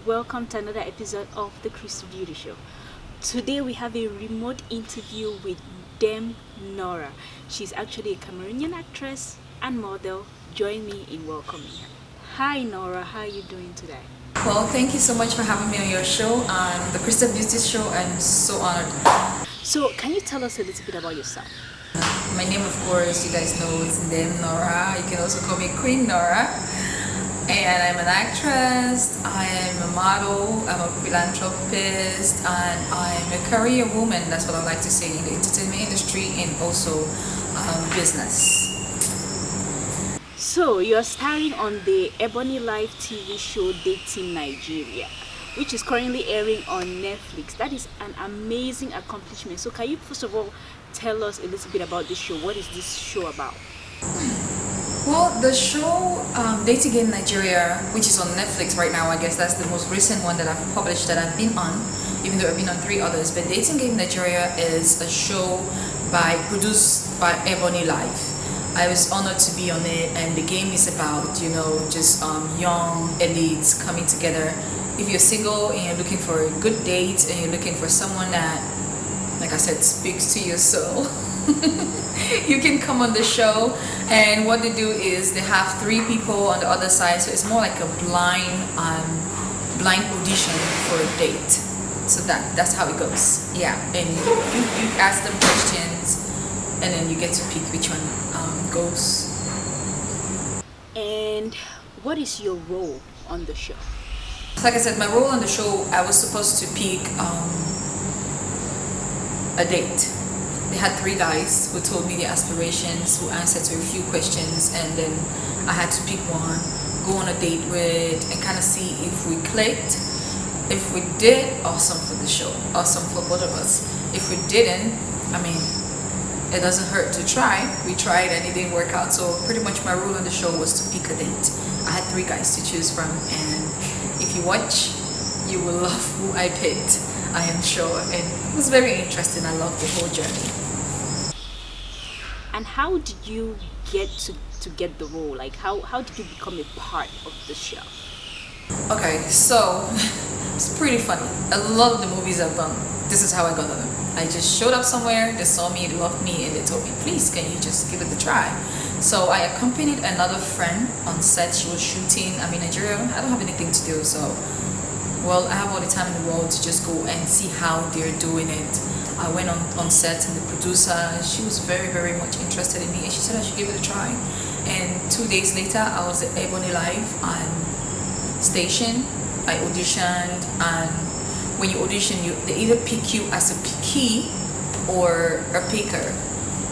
welcome to another episode of the Crystal Beauty Show. Today we have a remote interview with Ndem Nora. She's actually a Cameroonian actress and model. Join me in welcoming her. Hi Nora, how are you doing today? Well, thank you so much for having me on your show, the Crystal Beauty Show. I'm so honored. So can you tell us a little bit about yourself? My name, of course, you guys know is Ndem Nora. You can also call me Queen Nora. And I'm an actress, I am a model, I'm a philanthropist, and I'm a career woman. That's what I like to say in the entertainment industry and also business. So you're starring on the Ebony Live TV show Dating Nigeria, which is currently airing on Netflix. That is an amazing accomplishment. So can you first of all tell us a little bit about this show? What is this show about? Well, the show Dating in Nigeria, which is on Netflix right now, I guess that's the most recent one that I've published that I've been on, even though I've been on 3 others. But Dating in Nigeria is a show produced by Ebony Live. I was honored to be on it, and the game is about, just young elites coming together. If you're single and you're looking for a good date and you're looking for someone that, like I said, speaks to your soul, you can come on the show. And what they do is they have 3 people on the other side, so it's more like a blind audition for a date. So that's how it goes. Yeah, and you ask them questions, and then you get to pick which one goes. And what is your role on the show? Like I said, my role on the show, I was supposed to pick a date. They had 3 guys who told me their aspirations, who answered to a few questions, and then I had to pick one, go on a date with, and kind of see if we clicked. If we did, awesome for the show, awesome for both of us. If we didn't, it doesn't hurt to try. We tried and it didn't work out. So pretty much my role on the show was to pick a date. I had 3 guys to choose from, and if you watch, you will love who I picked, I am sure. And it was very interesting. I loved the whole journey. And how did you get to get the role? Like how did you become a part of the show? Okay, so it's pretty funny. A lot of the movies I've done, this is how I got on them. I just showed up somewhere, they saw me, they loved me, and they told me, please, can you just give it a try? So I accompanied another friend on set. She was shooting. I'm in Nigeria. I don't have anything to do, so I have all the time in the world to just go and see how they're doing it. I went on set, and the producer, she was very, very much interested in me, and she said I should give it a try. And 2 days later, I was at Ebony Live station. I auditioned, and when you audition, they either pick you as a pickee or a picker.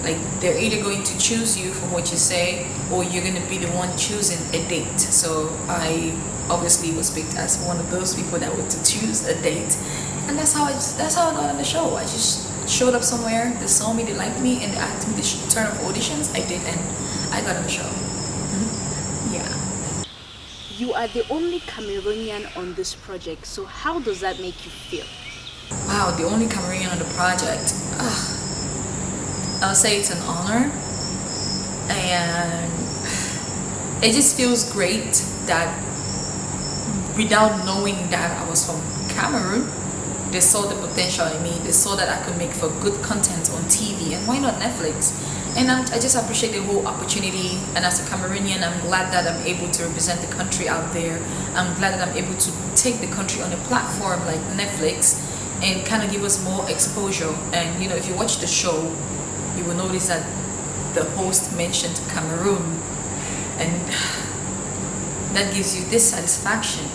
Like they're either going to choose you from what you say, or you're going to be the one choosing a date. So I obviously was picked as one of those people that were to choose a date, and that's how I got on the show. I just showed up somewhere, they saw me, they liked me, and they asked me to turn up auditions. I did, and I got on the show. Yeah. You are the only Cameroonian on this project, so how does that make you feel? Wow, the only Cameroonian on the project. I'll say it's an honor, and it just feels great that without knowing that I was from Cameroon, they saw the potential in me. They saw that I could make for good content on TV, and why not Netflix? And I just appreciate the whole opportunity. And as a Cameroonian, I'm glad that I'm able to represent the country out there. I'm glad that I'm able to take the country on a platform like Netflix and kind of give us more exposure. And if you watch the show, you will notice that the host mentioned Cameroon, and that gives you this satisfaction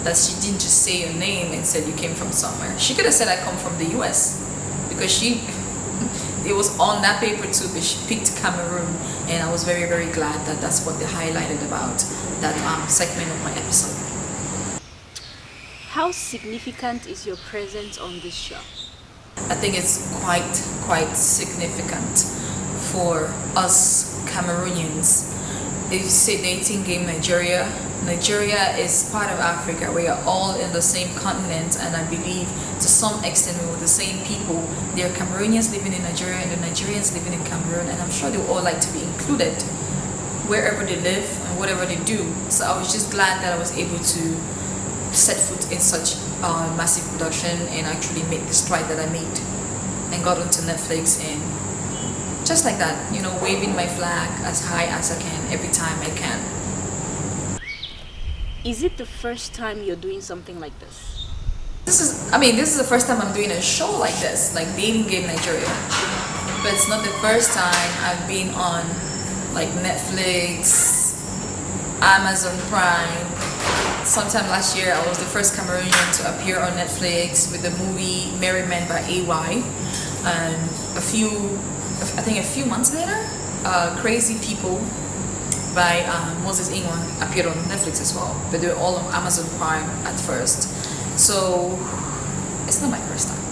that she didn't just say your name and said you came from somewhere. She could have said I come from the US, because it was on that paper too, but she picked Cameroon, and I was very, very glad that that's what they highlighted about that segment of my episode. How significant is your presence on this show? I think it's quite significant for us Cameroonians. If you say Dating Game Nigeria is part of Africa. We are all in the same continent, and I believe to some extent we were the same people. There are Cameroonians living in Nigeria and the Nigerians living in Cameroon, and I'm sure they would all like to be included wherever they live and whatever they do. So I was just glad that I was able to set foot in such massive production and actually make the stride that I made and got onto Netflix, and just like that, waving my flag as high as I can every time I can. Is it the first time you're doing something like this? This is the first time I'm doing a show like this, like Dating Game Nigeria. But it's not the first time I've been on like Netflix, Amazon Prime. Sometime last year, I was the first Cameroonian to appear on Netflix with the movie Merry Men by AY. And I think a few months later, Crazy People by Moses Inwan appeared on Netflix as well. But they were all on Amazon Prime at first. So it's not my first time.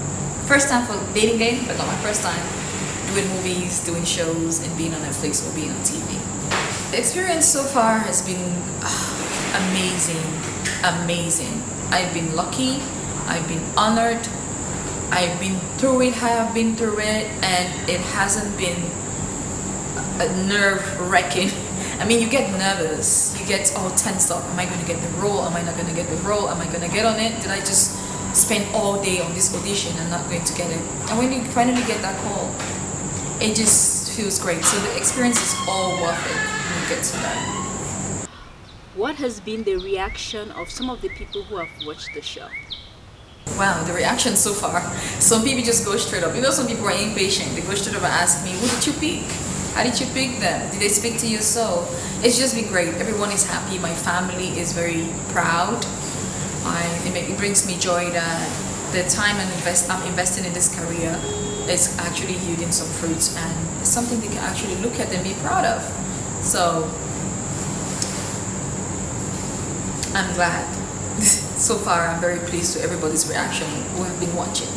First time for dating game, but not my first time doing movies, doing shows, and being on Netflix or being on TV. The experience so far has been amazing. I've been lucky, I've been honored, I've been through it, I have been through it, and it hasn't been a nerve-wracking. I mean, you get nervous, you get all tensed up. Am I going to get the role? Am I not going to get the role? Am I going to get on it? Did I just spend all day on this audition and not going to get it? And when you finally get that call, it just feels great. So the experience is all worth it when you get to that. What has been the reaction of some of the people who have watched the show? Wow, the reaction so far. Some people just go straight up. Some people are impatient. They go straight up and ask me, who did you pick? How did you pick them? Did they speak to you? So it's just been great. Everyone is happy. My family is very proud. It brings me joy that the time I'm investing in this career is actually yielding some fruits, and it's something they can actually look at and be proud of. So I'm glad. So far, I'm very pleased with everybody's reaction who have been watching,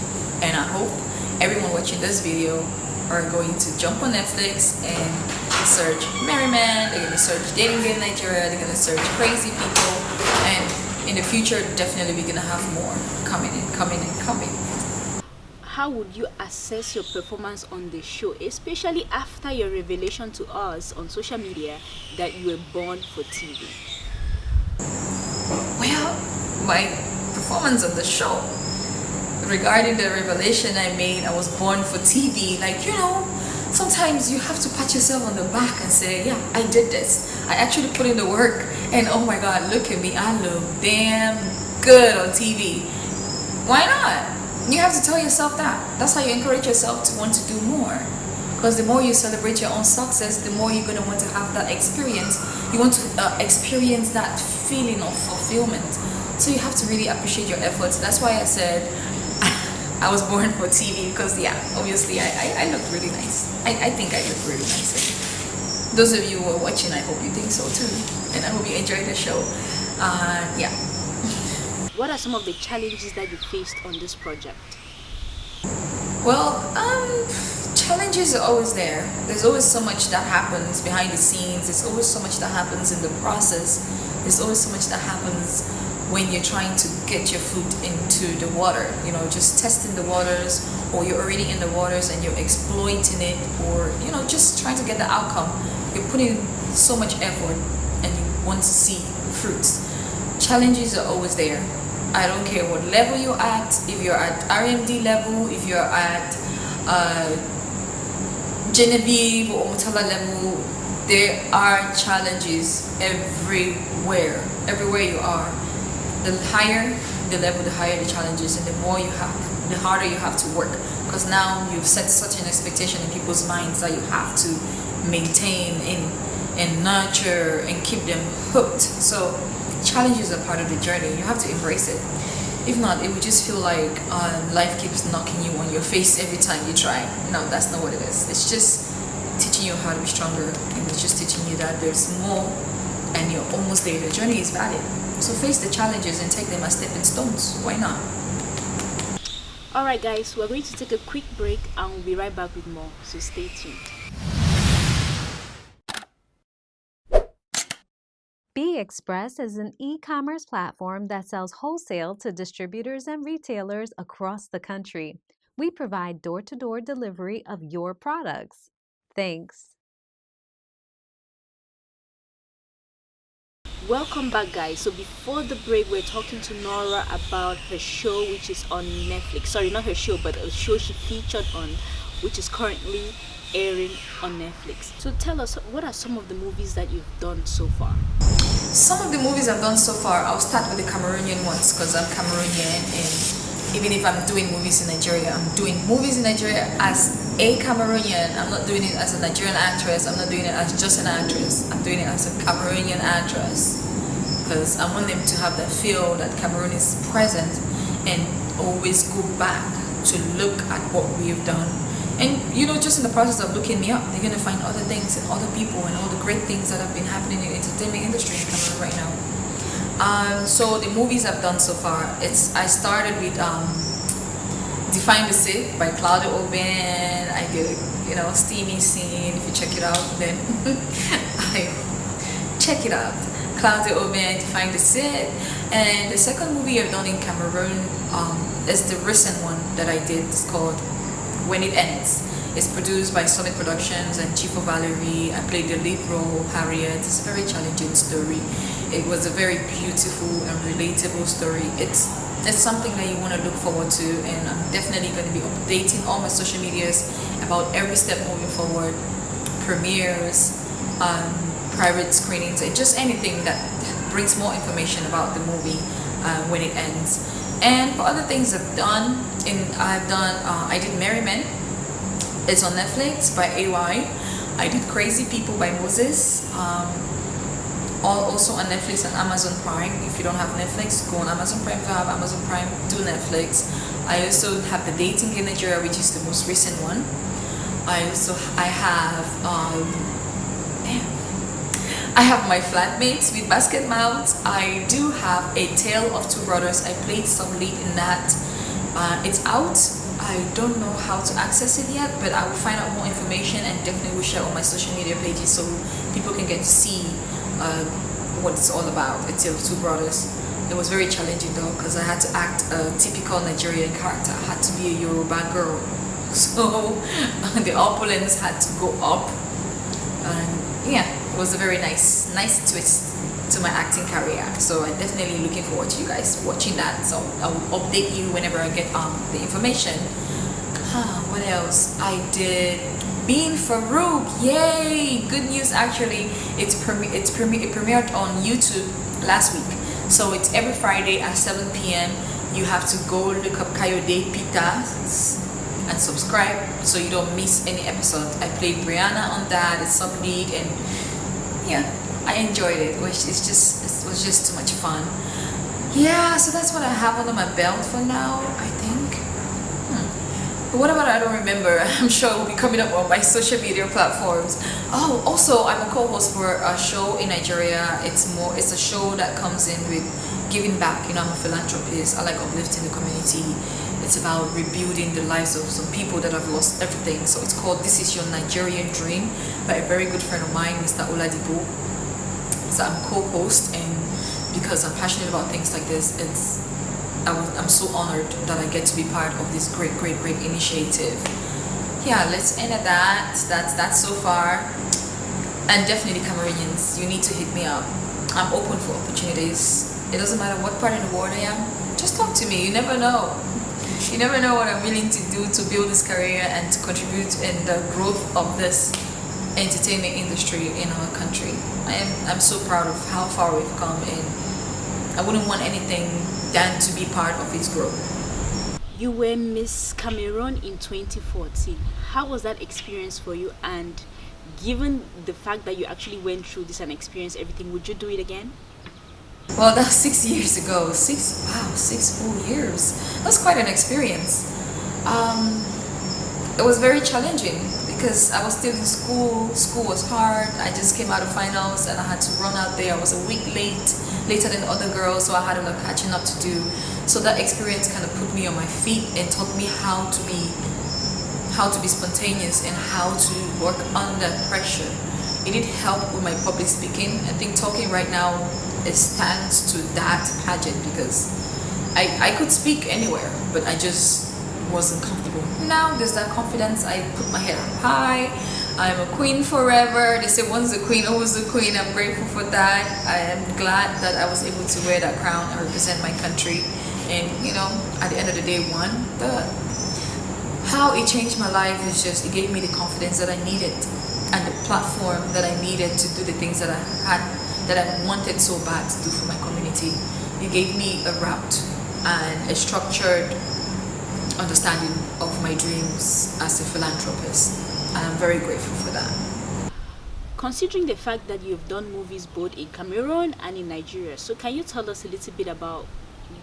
and I hope everyone watching this video are going to jump on Netflix and search Merry Man. They're going to search Dating Game Nigeria. They're going to search Crazy People, and in the future, definitely we're going to have more coming. How would you assess your performance on the show, especially after your revelation to us on social media that you were born for TV? Well, my performance on the show, regarding the revelation I made, I was born for TV. Sometimes you have to pat yourself on the back and say, yeah, I did this. I actually put in the work, and oh my God, look at me. I look damn good on TV. Why not? You have to tell yourself that. That's how you encourage yourself to want to do more. Because the more you celebrate your own success, the more you're going to want to have that experience. You want to experience that feeling of fulfillment. So you have to really appreciate your efforts. That's why I said I was born for TV, because obviously I look really nice. I think I look really nice. And those of you who are watching, I hope you think so too. And I hope you enjoy the show. What are some of the challenges that you faced on this project? Well, challenges are always there. There's always so much that happens behind the scenes. There's always so much that happens in the process. There's always so much that happens when you're trying to get your foot into the water, just testing the waters, or you're already in the waters and you're exploiting it, or just trying to get the outcome. You're putting so much effort and you want to see fruits. Challenges are always there. I don't care what level you're at, if you're at RMD level, if you're at Genevieve or Mutala level, there are challenges everywhere you are. The higher the level, the higher the challenges, and the more you have, the harder you have to work, because now you've set such an expectation in people's minds that you have to maintain and nurture and keep them hooked. So challenges are part of the journey. You have to embrace it. If not, it would just feel like life keeps knocking you on your face every time you try. No, that's not what it is. It's just teaching you how to be stronger, and it's just teaching you that there's more, and you're almost there. The journey is valid. So face the challenges and take them as stepping stones. Why not? Alright guys, we're going to take a quick break and we'll be right back with more, so stay tuned. Be Express is an e-commerce platform that sells wholesale to distributors and retailers across the country. We provide door-to-door delivery of your products. Thanks. Welcome back, guys. So before the break, we're talking to Nora about her show, which is on Netflix. Sorry, not her show, but a show she featured on, which is currently airing on Netflix. So tell us, what are some of the movies that you've done so far? Some of the movies I've done so far, I'll start with the Cameroonian ones because I'm Cameroonian, and even if I'm doing movies in Nigeria, I'm doing movies in Nigeria as a Cameroonian. I'm not doing it as a Nigerian actress. I'm not doing it as just an actress. I'm doing it as a Cameroonian actress because I want them to have that feel that Cameroon is present and always go back to look at what we've done. And just in the process of looking me up, they're gonna find other things and other people and all the great things that have been happening in the entertainment industry in Cameroon right now. So the movies I've done so far, I started with Define the Sith by Claudia Oben. I did steamy scene. If you check it out, then I check it out. Claudia Oben, Define the Sith. And the second movie I've done in Cameroon is the recent one that I did. It's called When It Ends. It's produced by Summit Productions and Chief of Valerie. I played the lead role, Harriet. It's a very challenging story. It was a very beautiful and relatable story. It's something that you want to look forward to, and I'm definitely going to be updating all my social medias about every step moving forward, premieres, private screenings, and just anything that brings more information about the movie when it ends. And for other things I did Merry Men. It's on Netflix by AY. I did Crazy People by Moses. Also on Netflix and Amazon Prime. If you don't have Netflix, go on Amazon Prime. If you have Amazon Prime, do Netflix. I also have The Dating in Nigeria, which is the most recent one. I have My Flatmates with Basket Mount. I do have A Tale of Two Brothers. I played some lead in that. It's out. I don't know how to access it yet, but I will find out more information and definitely will share on my social media pages so people can get to see what it's all about. A Tale of Two Brothers. It was very challenging though because I had to act a typical Nigerian character. I had to be a Yoruba girl, so the opulence had to go up, and yeah, it was a very nice twist to my acting career. So I'm definitely looking forward to you guys watching that. So I will update you whenever I get the information. What else? I did Being Farouk. Yay! Good news actually. It premiered on YouTube last week. So it's every Friday at 7 p.m. You have to go look up Kayode Peter and subscribe so you don't miss any episode. I played Brianna on that. It's some lead, and yeah, I enjoyed it. It was just too much fun. Yeah, so that's what I have under my belt for now, I think. But what about I don't remember? I'm sure it will be coming up on my social media platforms. Oh, also I'm a co-host for a show in Nigeria. It's a show that comes in with giving back. I'm a philanthropist. I like uplifting the community. It's about rebuilding the lives of some people that have lost everything. So it's called This Is Your Nigerian Dream by a very good friend of mine, Mr. Oladipo. So I'm co-host, and because I'm passionate about things like this, I'm so honored that I get to be part of this great initiative. Yeah, let's end at that. That's so far. And definitely Cameroonians, you need to hit me up. I'm open for opportunities. It doesn't matter what part of the world I am. Just talk to me. You never know. You never know what I'm willing to do to build this career and to contribute in the growth of this entertainment industry in our country. I'm so proud of how far we've come, and I wouldn't want anything than to be part of its growth. You were Miss Cameroon in 2014. How was that experience for you? And given the fact that you actually went through this and experienced everything, would you do it again? Well, that's 6 years ago. 6 full years. That's quite an experience. It was very challenging because I was still in school. School was hard. I just came out of finals and I had to run out there. I was a week later than other girls, so I had a lot of catching up to do. So that experience kind of put me on my feet and taught me how to be spontaneous and how to work under pressure. It did help with my public speaking. I think talking right now is thanks to that pageant because I could speak anywhere, but I just wasn't comfortable. Now there's that confidence. I put my head up high. I'm a queen forever. They say once a queen, always a queen. I'm grateful for that. I am glad that I was able to wear that crown and represent my country. And at the end of the day, how it changed my life is just, it gave me the confidence that I needed and the platform that I needed to do the things that I wanted so bad to do for my community. It gave me a route and a structured understanding of my dreams as a philanthropist. And I'm very grateful for that. Considering the fact that you've done movies both in Cameroon and in Nigeria, so can you tell us a little bit about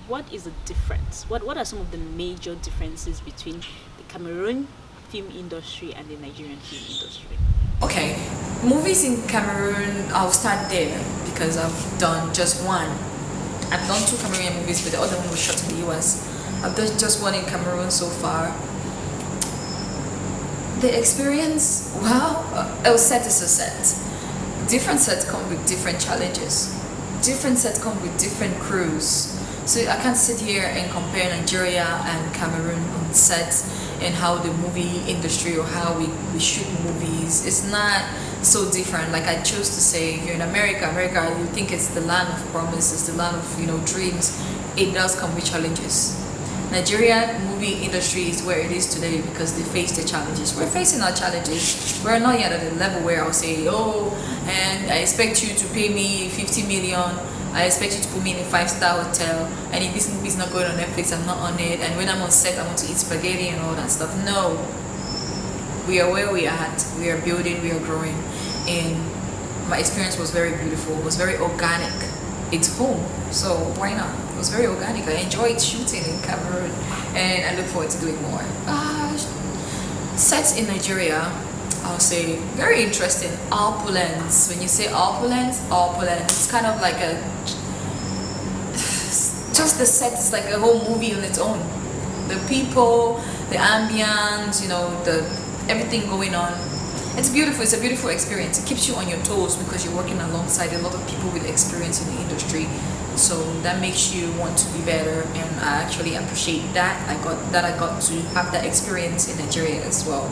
what is the difference? What are some of the major differences between the Cameroon film industry and the Nigerian film industry? Okay, movies in Cameroon, I'll start there because I've done just one. I've done 2 Cameroonian movies, but the other one was shot in the US. I've done just one in Cameroon so far. The experience, well, a set is a set. Different sets come with different challenges. Different sets come with different crews. So I can't sit here and compare Nigeria and Cameroon on sets and how the movie industry or how we shoot movies. It's not so different. Like I chose to say, if you're in America, you think it's the land of promise, it's the land of dreams. It does come with challenges. Nigeria movie industry is where it is today because they face the challenges. We're facing our challenges. We're not yet at the level where I'll say, and I expect you to pay me 50 million. I expect you to put me in a 5-star hotel, and if this movie is not going on Netflix, I'm not on it, and when I'm on set I want to eat spaghetti and all that stuff. No, we are where we are at, we are building, we are growing, and my experience was very beautiful. It was very organic. It's home, so why not? It was very organic. I enjoyed shooting in Cameroon, and I look forward to doing more. Sets in Nigeria, I'll say very interesting. Opulence. When you say opulence, it's kind of like just the set is like a whole movie on its own. The people, the ambience, everything going on. It's beautiful. It's a beautiful experience. It keeps you on your toes because you're working alongside a lot of people with experience in the industry. So that makes you want to be better, and I actually appreciate that. I got to have that experience in Nigeria as well.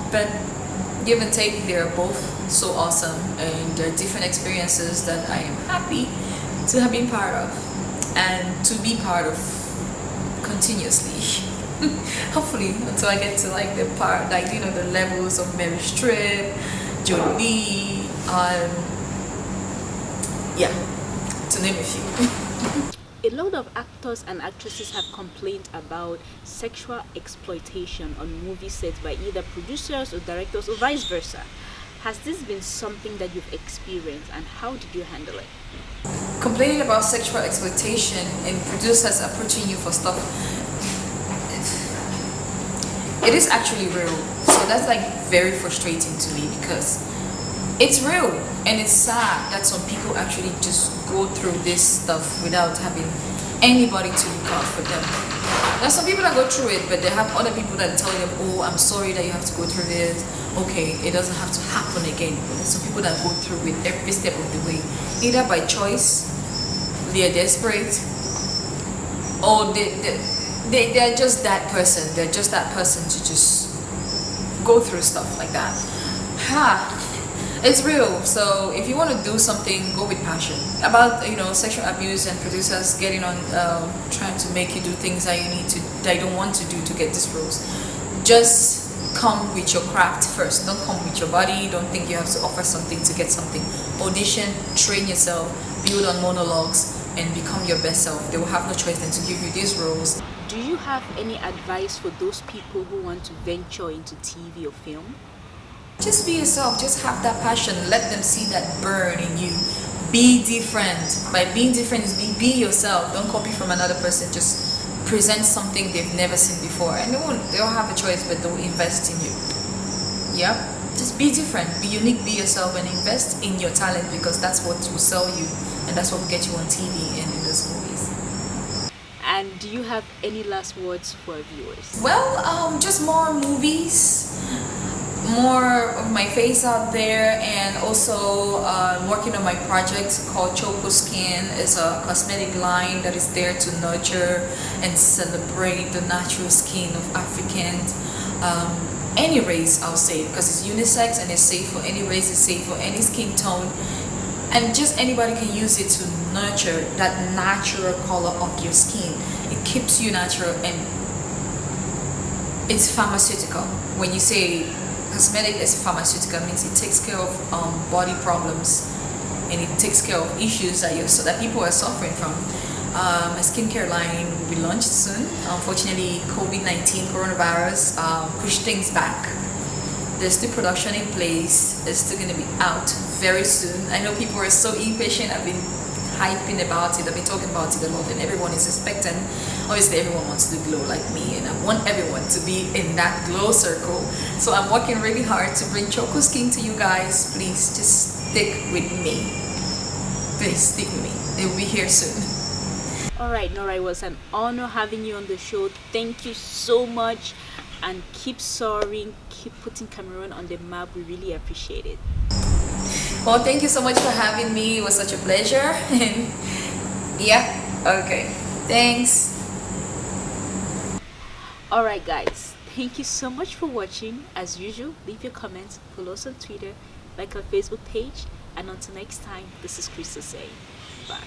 But give and take, they're both so awesome, and they're different experiences that I am happy to have been part of and to be part of continuously. Hopefully until I get to the levels of Mary Streep, Jolie, to name a few. A lot of actors and actresses have complained about sexual exploitation on movie sets by either producers or directors or vice versa. Has this been something that you've experienced, and how did you handle it? Complaining about sexual exploitation and producers approaching you for stuff, it is actually real. So that's very frustrating to me because it's real, and it's sad that some people actually just go through this stuff without having anybody to look out for them. There's some people that go through it, but they have other people that tell them, I'm sorry that you have to go through this. Okay, it doesn't have to happen again. But there's some people that go through it every step of the way, either by choice, they are desperate, or they're just that person. They're just that person to just go through stuff like that. It's real. So if you want to do something, go with passion. About sexual abuse and producers getting on, trying to make you do things that you don't want to do to get these roles. Just come with your craft first. Don't come with your body. Don't think you have to offer something to get something. Audition, train yourself, build on monologues, and become your best self. They will have no choice than to give you these roles. Do you have any advice for those people who want to venture into TV or film? Just be yourself. Just have that passion. Let them see that burn in you. Be different. By being different is be yourself. Don't copy from another person. Just present something they've never seen before, and they don't have a choice but they'll invest in you. Yeah, just be different, be unique, be yourself, and invest in your talent, because that's what will sell you, and that's what will get you on TV and in those movies. And do you have any last words for our viewers? Well, just more movies, more of my face out there, and also working on my project called Choco Skin. It's a cosmetic line that is there to nurture and celebrate the natural skin of Africans. any race, I'll say, because it's unisex and it's safe for any race, it's safe for any skin tone, and just anybody can use it to nurture that natural color of your skin. It keeps you natural, and it's pharmaceutical. When you say cosmetic is pharmaceutical, it means it takes care of body problems, and it takes care of issues that people are suffering from. A skincare line will be launched soon. Unfortunately, COVID-19 coronavirus pushed things back. There's still production in place. It's still going to be out very soon. I know people are so impatient. I've been hyping about it. I've been talking about it a lot, and everyone is expecting. Obviously, everyone wants to glow like me, and I want everyone to be in that glow circle. So I'm working really hard to bring Choco Skin to you guys. Please just stick with me. Please stick with me. It will be here soon. Alright, Nora, it was an honor having you on the show. Thank you so much, and keep soaring, keep putting Cameroon on the map. We really appreciate it. Well, thank you so much for having me. It was such a pleasure. And yeah, okay. Thanks. Alright, guys, thank you so much for watching. As usual, leave your comments, follow us on Twitter, like our Facebook page, and until next time, this is Crystal saying bye.